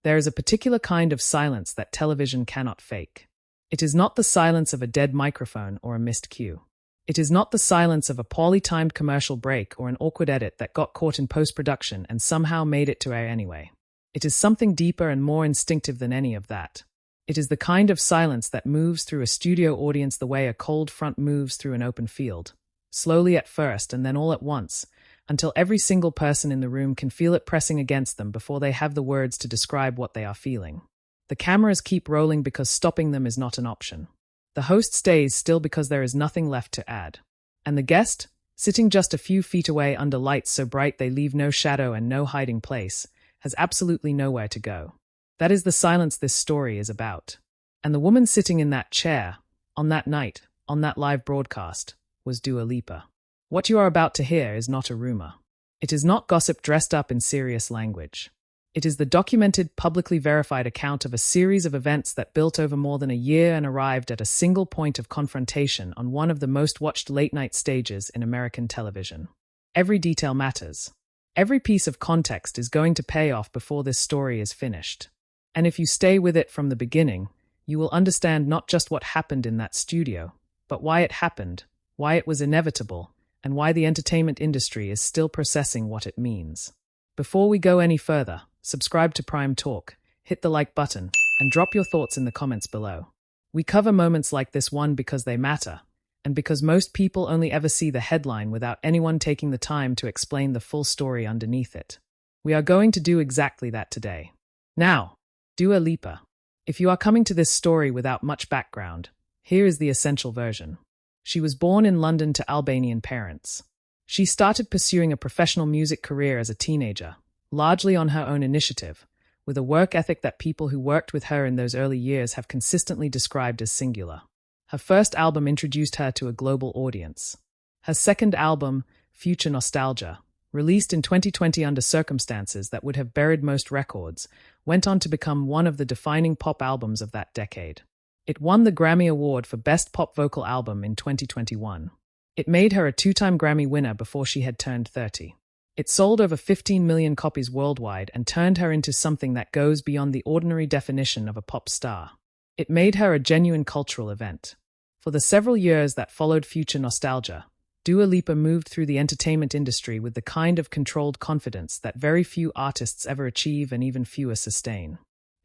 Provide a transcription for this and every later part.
There is a particular kind of silence that television cannot fake. It is not the silence of a dead microphone or a missed cue. It is not the silence of a poorly timed commercial break or an awkward edit that got caught in post-production and somehow made it to air anyway. It is something deeper and more instinctive than any of that. It is the kind of silence that moves through a studio audience the way a cold front moves through an open field, slowly at first and then all at once, until every single person in the room can feel it pressing against them before they have the words to describe what they are feeling. The cameras keep rolling because stopping them is not an option. The host stays still because there is nothing left to add. And the guest, sitting just a few feet away under lights so bright they leave no shadow and no hiding place, has absolutely nowhere to go. That is the silence this story is about. And the woman sitting in that chair, on that night, on that live broadcast, was Dua Lipa. What you are about to hear is not a rumor. It is not gossip dressed up in serious language. It is the documented, publicly verified account of a series of events that built over more than a year and arrived at a single point of confrontation on one of the most watched late-night stages in American television. Every detail matters. Every piece of context is going to pay off before this story is finished. And if you stay with it from the beginning, you will understand not just what happened in that studio, but why it happened, why it was inevitable, and why the entertainment industry is still processing what it means. Before we go any further, subscribe to Prime Talk, hit the like button, and drop your thoughts in the comments below. We cover moments like this one because they matter, and because most people only ever see the headline without anyone taking the time to explain the full story underneath it. We are going to do exactly that today. Now, Dua Lipa. If you are coming to this story without much background, here is the essential version. She was born in London to Albanian parents. She started pursuing a professional music career as a teenager, largely on her own initiative, with a work ethic that people who worked with her in those early years have consistently described as singular. Her first album introduced her to a global audience. Her second album, Future Nostalgia, released in 2020 under circumstances that would have buried most records, went on to become one of the defining pop albums of that decade. It won the Grammy Award for Best Pop Vocal Album in 2021. It made her a two-time Grammy winner before she had turned 30. It sold over 15 million copies worldwide and turned her into something that goes beyond the ordinary definition of a pop star. It made her a genuine cultural event. For the several years that followed Future Nostalgia, Dua Lipa moved through the entertainment industry with the kind of controlled confidence that very few artists ever achieve and even fewer sustain.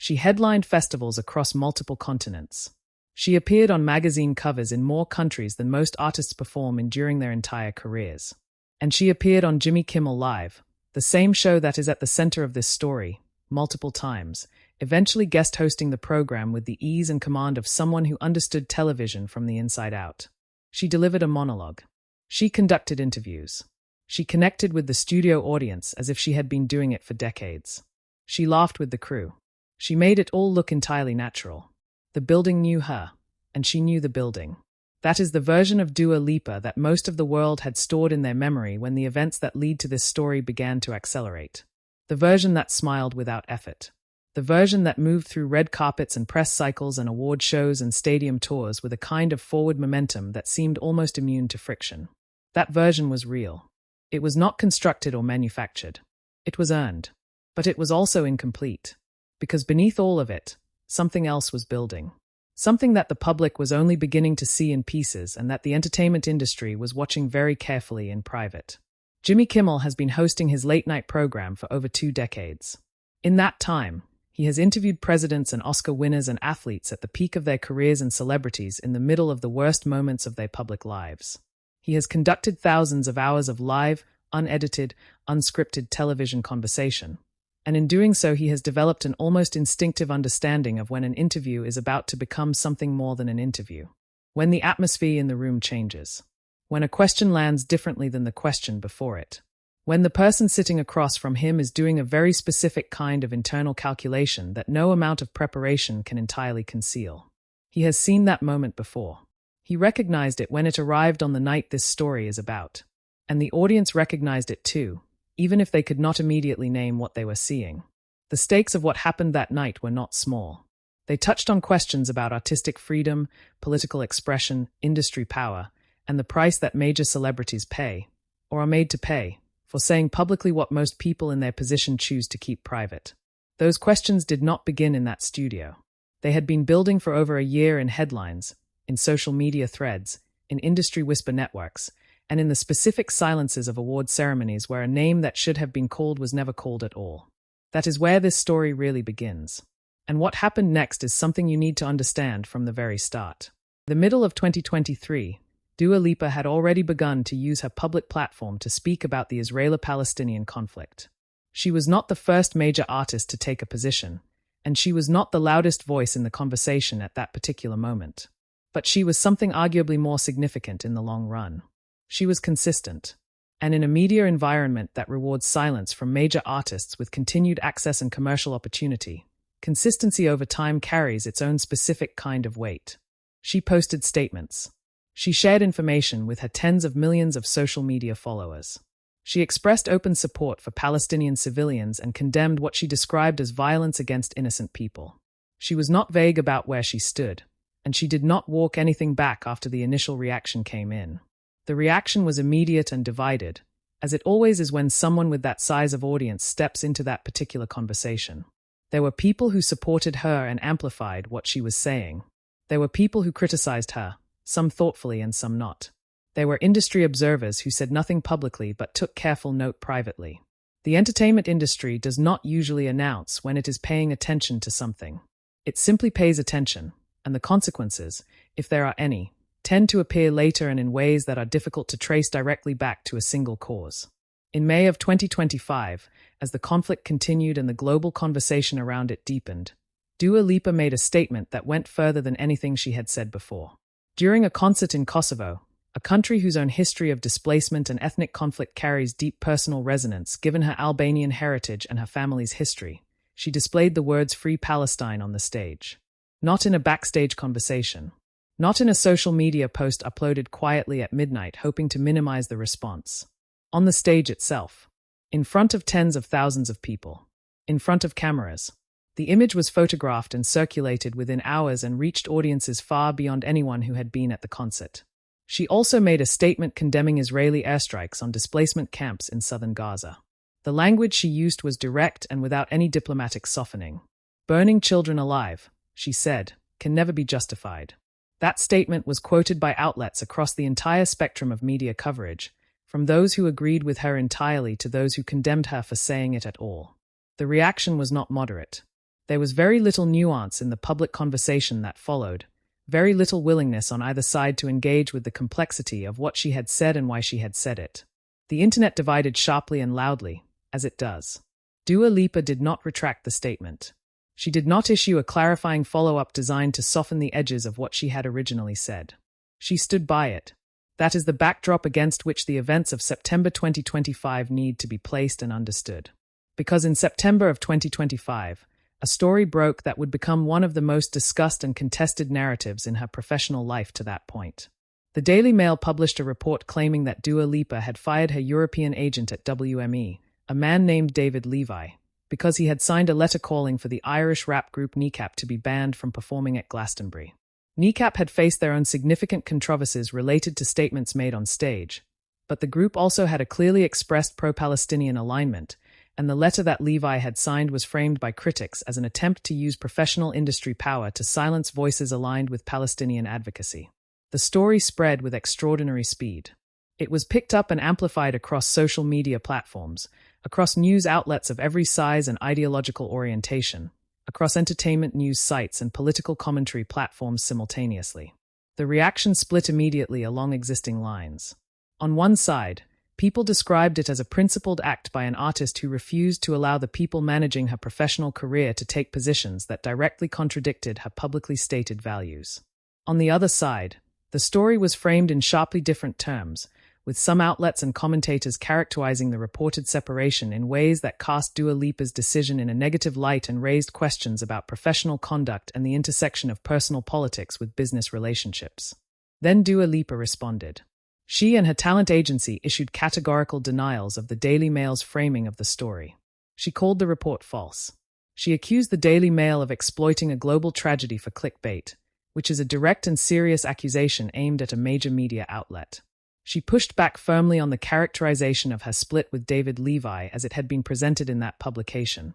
She headlined festivals across multiple continents. She appeared on magazine covers in more countries than most artists perform in during their entire careers. And she appeared on Jimmy Kimmel Live, the same show that is at the center of this story, multiple times, eventually guest hosting the program with the ease and command of someone who understood television from the inside out. She delivered a monologue. She conducted interviews. She connected with the studio audience as if she had been doing it for decades. She laughed with the crew. She made it all look entirely natural. The building knew her, and she knew the building. That is the version of Dua Lipa that most of the world had stored in their memory when the events that lead to this story began to accelerate. The version that smiled without effort. The version that moved through red carpets and press cycles and award shows and stadium tours with a kind of forward momentum that seemed almost immune to friction. That version was real. It was not constructed or manufactured. It was earned. But it was also incomplete. Because beneath all of it, something else was building. Something that the public was only beginning to see in pieces and that the entertainment industry was watching very carefully in private. Jimmy Kimmel has been hosting his late-night program for over 2 decades. In that time, he has interviewed presidents and Oscar winners and athletes at the peak of their careers and celebrities in the middle of the worst moments of their public lives. He has conducted thousands of hours of live, unedited, unscripted television conversation. And in doing so, he has developed an almost instinctive understanding of when an interview is about to become something more than an interview. When the atmosphere in the room changes. When a question lands differently than the question before it. When the person sitting across from him is doing a very specific kind of internal calculation that no amount of preparation can entirely conceal. He has seen that moment before. He recognized it when it arrived on the night this story is about. And the audience recognized it too, even if they could not immediately name what they were seeing. The stakes of what happened that night were not small. They touched on questions about artistic freedom, political expression, industry power, and the price that major celebrities pay, or are made to pay, for saying publicly what most people in their position choose to keep private. Those questions did not begin in that studio. They had been building for over a year in headlines, in social media threads, in industry whisper networks, and in the specific silences of award ceremonies where a name that should have been called was never called at all. That is where this story really begins. And what happened next is something you need to understand from the very start. In the middle of 2023, Dua Lipa had already begun to use her public platform to speak about the Israeli-Palestinian conflict. She was not the first major artist to take a position, and she was not the loudest voice in the conversation at that particular moment. But she was something arguably more significant in the long run. She was consistent. And in a media environment that rewards silence from major artists with continued access and commercial opportunity, consistency over time carries its own specific kind of weight. She posted statements. She shared information with her tens of millions of social media followers. She expressed open support for Palestinian civilians and condemned what she described as violence against innocent people. She was not vague about where she stood, and she did not walk anything back after the initial reaction came in. The reaction was immediate and divided, as it always is when someone with that size of audience steps into that particular conversation. There were people who supported her and amplified what she was saying. There were people who criticized her, some thoughtfully and some not. There were industry observers who said nothing publicly but took careful note privately. The entertainment industry does not usually announce when it is paying attention to something. It simply pays attention, and the consequences, if there are any, tend to appear later and in ways that are difficult to trace directly back to a single cause. In May of 2025, as the conflict continued and the global conversation around it deepened, Dua Lipa made a statement that went further than anything she had said before. During a concert in Kosovo, a country whose own history of displacement and ethnic conflict carries deep personal resonance given her Albanian heritage and her family's history, she displayed the words "Free Palestine" on the stage. Not in a backstage conversation. Not in a social media post uploaded quietly at midnight hoping to minimize the response. On the stage itself. In front of tens of thousands of people. In front of cameras. The image was photographed and circulated within hours and reached audiences far beyond anyone who had been at the concert. She also made a statement condemning Israeli airstrikes on displacement camps in southern Gaza. The language she used was direct and without any diplomatic softening. Burning children alive, she said, can never be justified. That statement was quoted by outlets across the entire spectrum of media coverage, from those who agreed with her entirely to those who condemned her for saying it at all. The reaction was not moderate. There was very little nuance in the public conversation that followed, very little willingness on either side to engage with the complexity of what she had said and why she had said it. The internet divided sharply and loudly, as it does. Dua Lipa did not retract the statement. She did not issue a clarifying follow-up designed to soften the edges of what she had originally said. She stood by it. That is the backdrop against which the events of September 2025 need to be placed and understood. Because in September of 2025, a story broke that would become one of the most discussed and contested narratives in her professional life to that point. The Daily Mail published a report claiming that Dua Lipa had fired her European agent at WME, a man named David Levi, because he had signed a letter calling for the Irish rap group Kneecap to be banned from performing at Glastonbury. Kneecap had faced their own significant controversies related to statements made on stage, but the group also had a clearly expressed pro-Palestinian alignment, and the letter that Levi had signed was framed by critics as an attempt to use professional industry power to silence voices aligned with Palestinian advocacy. The story spread with extraordinary speed. It was picked up and amplified across social media platforms, across news outlets of every size and ideological orientation, across entertainment news sites and political commentary platforms simultaneously. The reaction split immediately along existing lines. On one side, people described it as a principled act by an artist who refused to allow the people managing her professional career to take positions that directly contradicted her publicly stated values. On the other side, the story was framed in sharply different terms, with some outlets and commentators characterizing the reported separation in ways that cast Dua Lipa's decision in a negative light and raised questions about professional conduct and the intersection of personal politics with business relationships. Then Dua Lipa responded. She and her talent agency issued categorical denials of the Daily Mail's framing of the story. She called the report false. She accused the Daily Mail of exploiting a global tragedy for clickbait, which is a direct and serious accusation aimed at a major media outlet. She pushed back firmly on the characterization of her split with David Levi as it had been presented in that publication,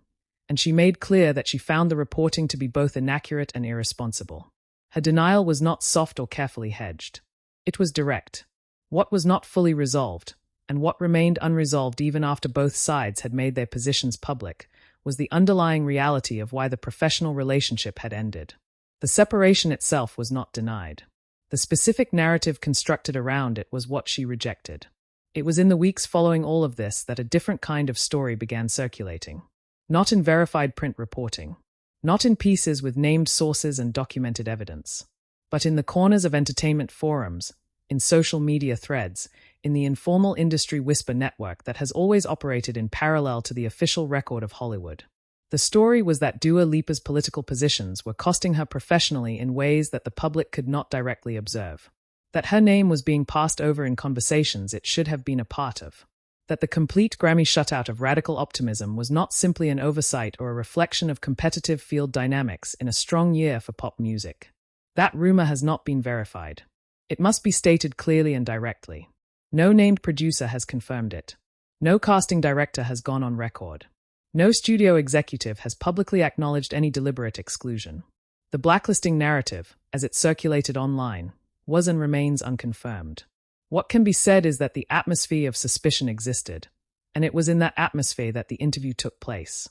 and she made clear that she found the reporting to be both inaccurate and irresponsible. Her denial was not soft or carefully hedged. It was direct. What was not fully resolved, and what remained unresolved even after both sides had made their positions public, was the underlying reality of why the professional relationship had ended. The separation itself was not denied. The specific narrative constructed around it was what she rejected. It was in the weeks following all of this that a different kind of story began circulating. Not in verified print reporting. Not in pieces with named sources and documented evidence. But in the corners of entertainment forums, in social media threads, in the informal industry whisper network that has always operated in parallel to the official record of Hollywood. The story was that Dua Lipa's political positions were costing her professionally in ways that the public could not directly observe. That her name was being passed over in conversations it should have been a part of. That the complete Grammy shutout of radical optimism was not simply an oversight or a reflection of competitive field dynamics in a strong year for pop music. That rumor has not been verified. It must be stated clearly and directly. No named producer has confirmed it. No casting director has gone on record. No studio executive has publicly acknowledged any deliberate exclusion. The blacklisting narrative, as it circulated online, was and remains unconfirmed. What can be said is that the atmosphere of suspicion existed, and it was in that atmosphere that the interview took place.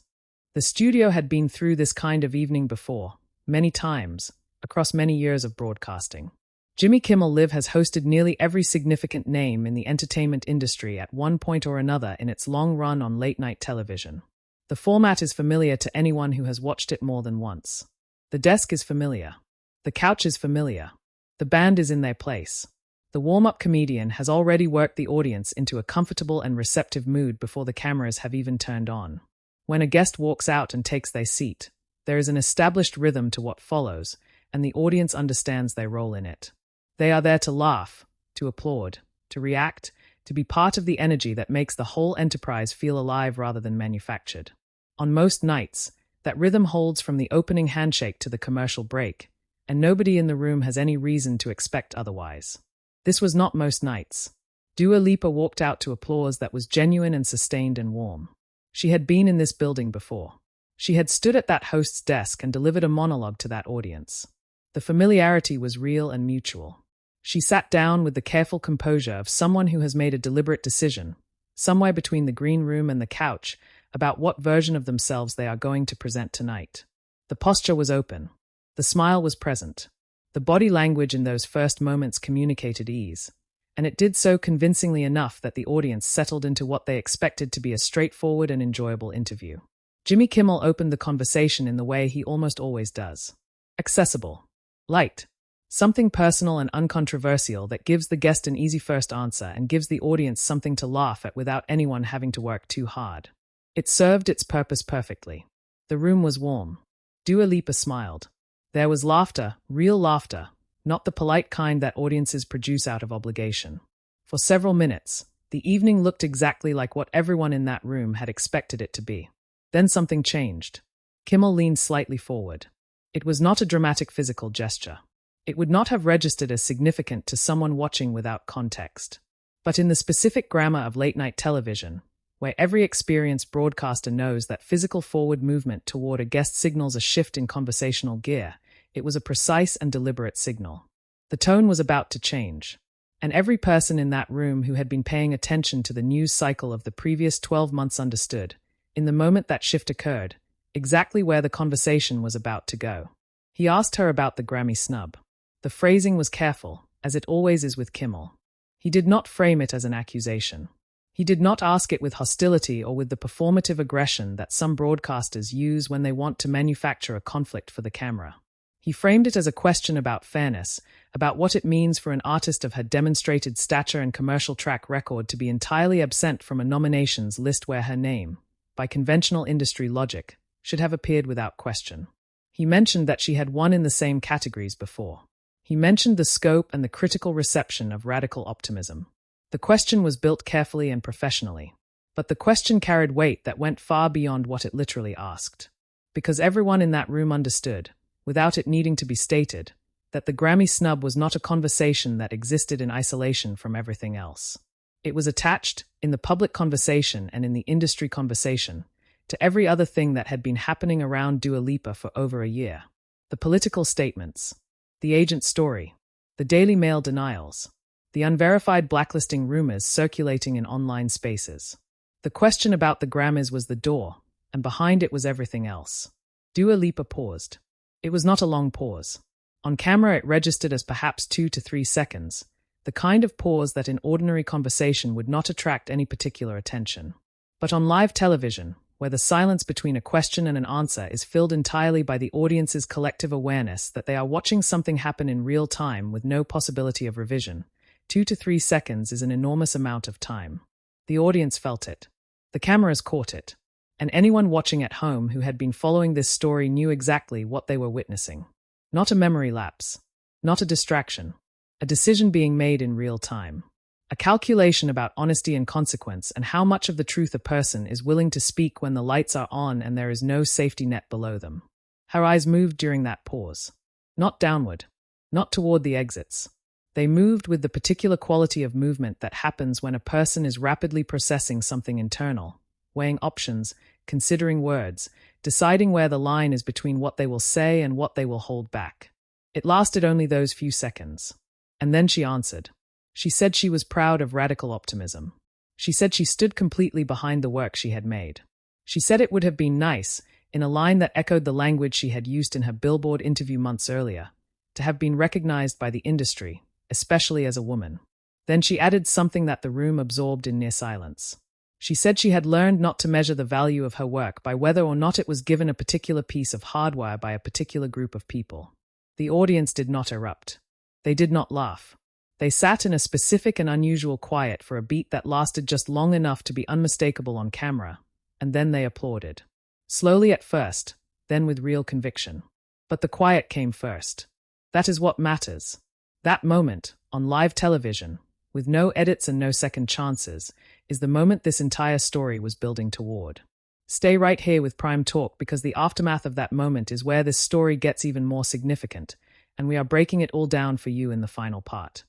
The studio had been through this kind of evening before, many times, across many years of broadcasting. Jimmy Kimmel Live has hosted nearly every significant name in the entertainment industry at one point or another in its long run on late-night television. The format is familiar to anyone who has watched it more than once. The desk is familiar. The couch is familiar. The band is in their place. The warm-up comedian has already worked the audience into a comfortable and receptive mood before the cameras have even turned on. When a guest walks out and takes their seat, there is an established rhythm to what follows, and the audience understands their role in it. They are there to laugh, to applaud, to react, to be part of the energy that makes the whole enterprise feel alive rather than manufactured. On most nights, that rhythm holds from the opening handshake to the commercial break, and nobody in the room has any reason to expect otherwise. This was not most nights. Dua Lipa walked out to applause that was genuine and sustained and warm. She had been in this building before. She had stood at that host's desk and delivered a monologue to that audience. The familiarity was real and mutual. She sat down with the careful composure of someone who has made a deliberate decision, somewhere between the green room and the couch, about what version of themselves they are going to present tonight. The posture was open. The smile was present. The body language in those first moments communicated ease, and it did so convincingly enough that the audience settled into what they expected to be a straightforward and enjoyable interview. Jimmy Kimmel opened the conversation in the way he almost always does. Accessible. Light. Something personal and uncontroversial that gives the guest an easy first answer and gives the audience something to laugh at without anyone having to work too hard. It served its purpose perfectly. The room was warm. Dua Lipa smiled. There was laughter, real laughter, not the polite kind that audiences produce out of obligation. For several minutes, the evening looked exactly like what everyone in that room had expected it to be. Then something changed. Kimmel leaned slightly forward. It was not a dramatic physical gesture. It would not have registered as significant to someone watching without context. But in the specific grammar of late-night television, where every experienced broadcaster knows that physical forward movement toward a guest signals a shift in conversational gear, it was a precise and deliberate signal. The tone was about to change, and every person in that room who had been paying attention to the news cycle of the previous 12 months understood, in the moment that shift occurred, exactly where the conversation was about to go. He asked her about the Grammy snub. The phrasing was careful, as it always is with Kimmel. He did not frame it as an accusation. He did not ask it with hostility or with the performative aggression that some broadcasters use when they want to manufacture a conflict for the camera. He framed it as a question about fairness, about what it means for an artist of her demonstrated stature and commercial track record to be entirely absent from a nominations list where her name, by conventional industry logic, should have appeared without question. He mentioned that she had won in the same categories before. He mentioned the scope and the critical reception of radical optimism. The question was built carefully and professionally, but the question carried weight that went far beyond what it literally asked. Because everyone in that room understood, without it needing to be stated, that the Grammy snub was not a conversation that existed in isolation from everything else. It was attached, in the public conversation and in the industry conversation, to every other thing that had been happening around Dua Lipa for over a year. The political statements, the agent story, the Daily Mail denials, the unverified blacklisting rumors circulating in online spaces. The question about the Grammys was the door, and behind it was everything else. Dua Lipa paused. It was not a long pause. On camera it registered as perhaps 2 to 3 seconds, the kind of pause that in ordinary conversation would not attract any particular attention. But on live television, where the silence between a question and an answer is filled entirely by the audience's collective awareness that they are watching something happen in real time with no possibility of revision, 2 to 3 seconds is an enormous amount of time. The audience felt it. The cameras caught it. And anyone watching at home who had been following this story knew exactly what they were witnessing. Not a memory lapse. Not a distraction. A decision being made in real time. A calculation about honesty and consequence and how much of the truth a person is willing to speak when the lights are on and there is no safety net below them. Her eyes moved during that pause. Not downward. Not toward the exits. They moved with the particular quality of movement that happens when a person is rapidly processing something internal, weighing options, considering words, deciding where the line is between what they will say and what they will hold back. It lasted only those few seconds. And then she answered. She said she was proud of radical optimism. She said she stood completely behind the work she had made. She said it would have been nice, in a line that echoed the language she had used in her Billboard interview months earlier, to have been recognized by the industry, especially as a woman. Then she added something that the room absorbed in near silence. She said she had learned not to measure the value of her work by whether or not it was given a particular piece of hardware by a particular group of people. The audience did not erupt. They did not laugh. They sat in a specific and unusual quiet for a beat that lasted just long enough to be unmistakable on camera, and then they applauded. Slowly at first, then with real conviction. But the quiet came first. That is what matters. That moment, on live television, with no edits and no second chances, is the moment this entire story was building toward. Stay right here with Prime Talk because the aftermath of that moment is where this story gets even more significant, and we are breaking it all down for you in the final part.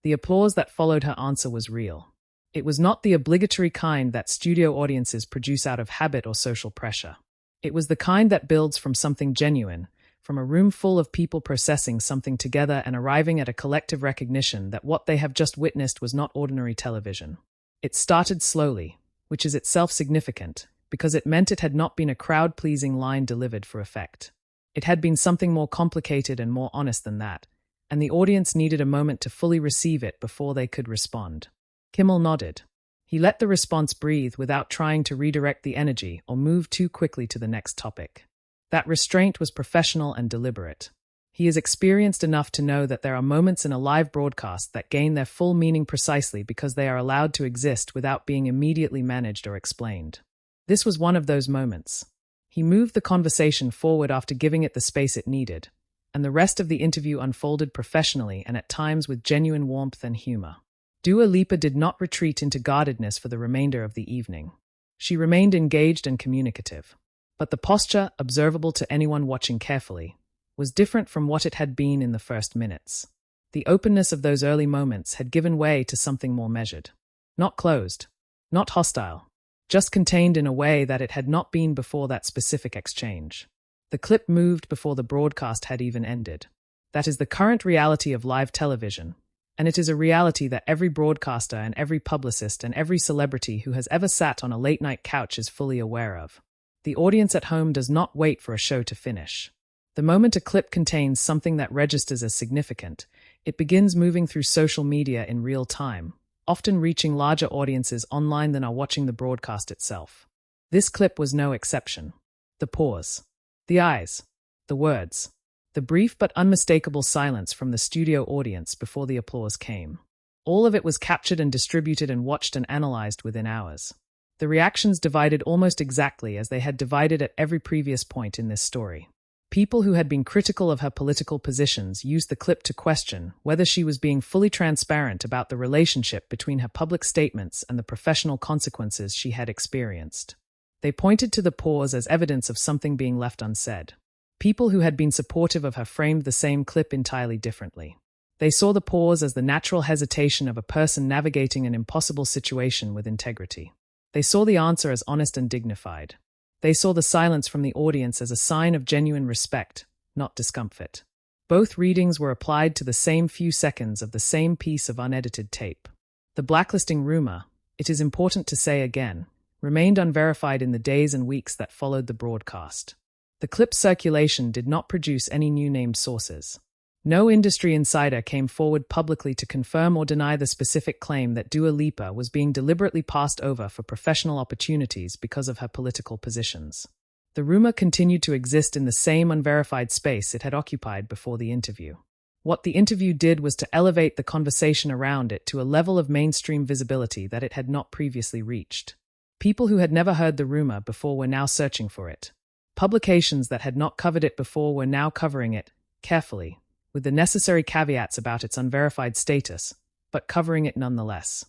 The applause that followed her answer was real. It was not the obligatory kind that studio audiences produce out of habit or social pressure. It was the kind that builds from something genuine, from a room full of people processing something together and arriving at a collective recognition that what they have just witnessed was not ordinary television. It started slowly, which is itself significant, because it meant it had not been a crowd-pleasing line delivered for effect. It had been something more complicated and more honest than that, and the audience needed a moment to fully receive it before they could respond. Kimmel nodded. He let the response breathe without trying to redirect the energy or move too quickly to the next topic. That restraint was professional and deliberate. He is experienced enough to know that there are moments in a live broadcast that gain their full meaning precisely because they are allowed to exist without being immediately managed or explained. This was one of those moments. He moved the conversation forward after giving it the space it needed, and the rest of the interview unfolded professionally and at times with genuine warmth and humor. Dua Lipa did not retreat into guardedness for the remainder of the evening. She remained engaged and communicative. But the posture, observable to anyone watching carefully, was different from what it had been in the first minutes. The openness of those early moments had given way to something more measured. Not closed, not hostile, just contained in a way that it had not been before that specific exchange. The clip moved before the broadcast had even ended. That is the current reality of live television, and it is a reality that every broadcaster and every publicist and every celebrity who has ever sat on a late-night couch is fully aware of. The audience at home does not wait for a show to finish. The moment a clip contains something that registers as significant, it begins moving through social media in real time, often reaching larger audiences online than are watching the broadcast itself. This clip was no exception. The pause, the eyes, the words, the brief but unmistakable silence from the studio audience before the applause came. All of it was captured and distributed and watched and analyzed within hours. The reactions divided almost exactly as they had divided at every previous point in this story. People who had been critical of her political positions used the clip to question whether she was being fully transparent about the relationship between her public statements and the professional consequences she had experienced. They pointed to the pause as evidence of something being left unsaid. People who had been supportive of her framed the same clip entirely differently. They saw the pause as the natural hesitation of a person navigating an impossible situation with integrity. They saw the answer as honest and dignified. They saw the silence from the audience as a sign of genuine respect, not discomfort. Both readings were applied to the same few seconds of the same piece of unedited tape. The blacklisting rumor, it is important to say again, remained unverified in the days and weeks that followed the broadcast. The clip's circulation did not produce any new named sources. No industry insider came forward publicly to confirm or deny the specific claim that Dua Lipa was being deliberately passed over for professional opportunities because of her political positions. The rumor continued to exist in the same unverified space it had occupied before the interview. What the interview did was to elevate the conversation around it to a level of mainstream visibility that it had not previously reached. People who had never heard the rumor before were now searching for it. Publications that had not covered it before were now covering it, carefully, with the necessary caveats about its unverified status, but covering it nonetheless.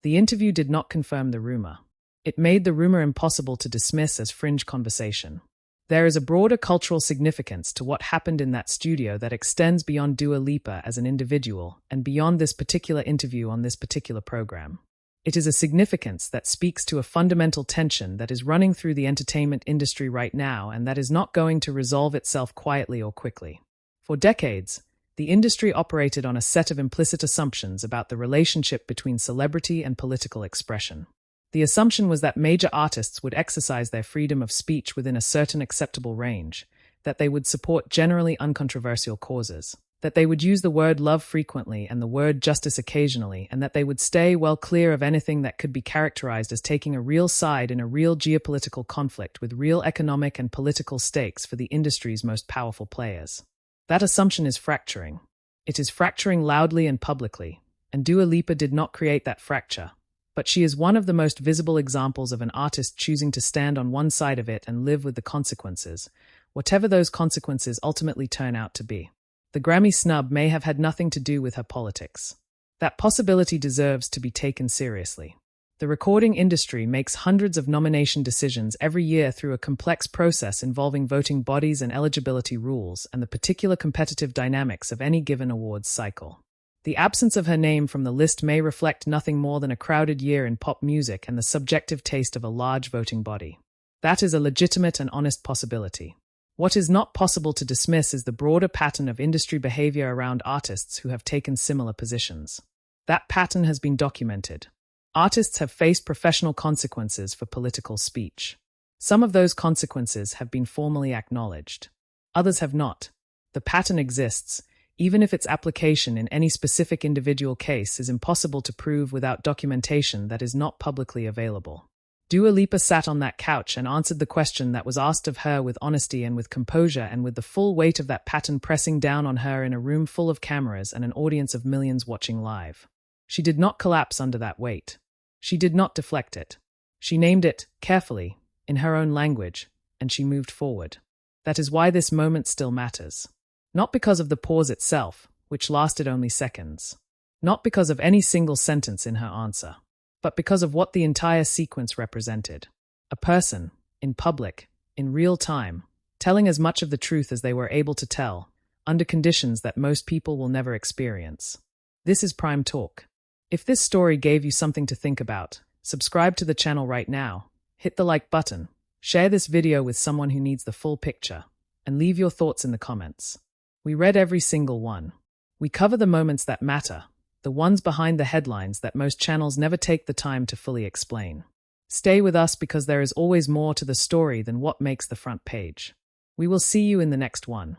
The interview did not confirm the rumor. It made the rumor impossible to dismiss as fringe conversation. There is a broader cultural significance to what happened in that studio that extends beyond Dua Lipa as an individual and beyond this particular interview on this particular program. It is a significance that speaks to a fundamental tension that is running through the entertainment industry right now and that is not going to resolve itself quietly or quickly. For decades, the industry operated on a set of implicit assumptions about the relationship between celebrity and political expression. The assumption was that major artists would exercise their freedom of speech within a certain acceptable range, that they would support generally uncontroversial causes, that they would use the word love frequently and the word justice occasionally, and that they would stay well clear of anything that could be characterized as taking a real side in a real geopolitical conflict with real economic and political stakes for the industry's most powerful players. That assumption is fracturing. It is fracturing loudly and publicly, and Dua Lipa did not create that fracture. But she is one of the most visible examples of an artist choosing to stand on one side of it and live with the consequences, whatever those consequences ultimately turn out to be. The Grammy snub may have had nothing to do with her politics. That possibility deserves to be taken seriously. The recording industry makes hundreds of nomination decisions every year through a complex process involving voting bodies and eligibility rules and the particular competitive dynamics of any given awards cycle. The absence of her name from the list may reflect nothing more than a crowded year in pop music and the subjective taste of a large voting body. That is a legitimate and honest possibility. What is not possible to dismiss is the broader pattern of industry behavior around artists who have taken similar positions. That pattern has been documented. Artists have faced professional consequences for political speech. Some of those consequences have been formally acknowledged. Others have not. The pattern exists, even if its application in any specific individual case is impossible to prove without documentation that is not publicly available. Dua Lipa sat on that couch and answered the question that was asked of her with honesty and with composure and with the full weight of that pattern pressing down on her in a room full of cameras and an audience of millions watching live. She did not collapse under that weight. She did not deflect it. She named it, carefully, in her own language, and she moved forward. That is why this moment still matters. Not because of the pause itself, which lasted only seconds. Not because of any single sentence in her answer. But because of what the entire sequence represented. A person, in public, in real time, telling as much of the truth as they were able to tell, under conditions that most people will never experience. This is Prime Talk. If this story gave you something to think about, subscribe to the channel right now, hit the like button, share this video with someone who needs the full picture, and leave your thoughts in the comments. We read every single one. We cover the moments that matter, the ones behind the headlines that most channels never take the time to fully explain. Stay with us because there is always more to the story than what makes the front page. We will see you in the next one.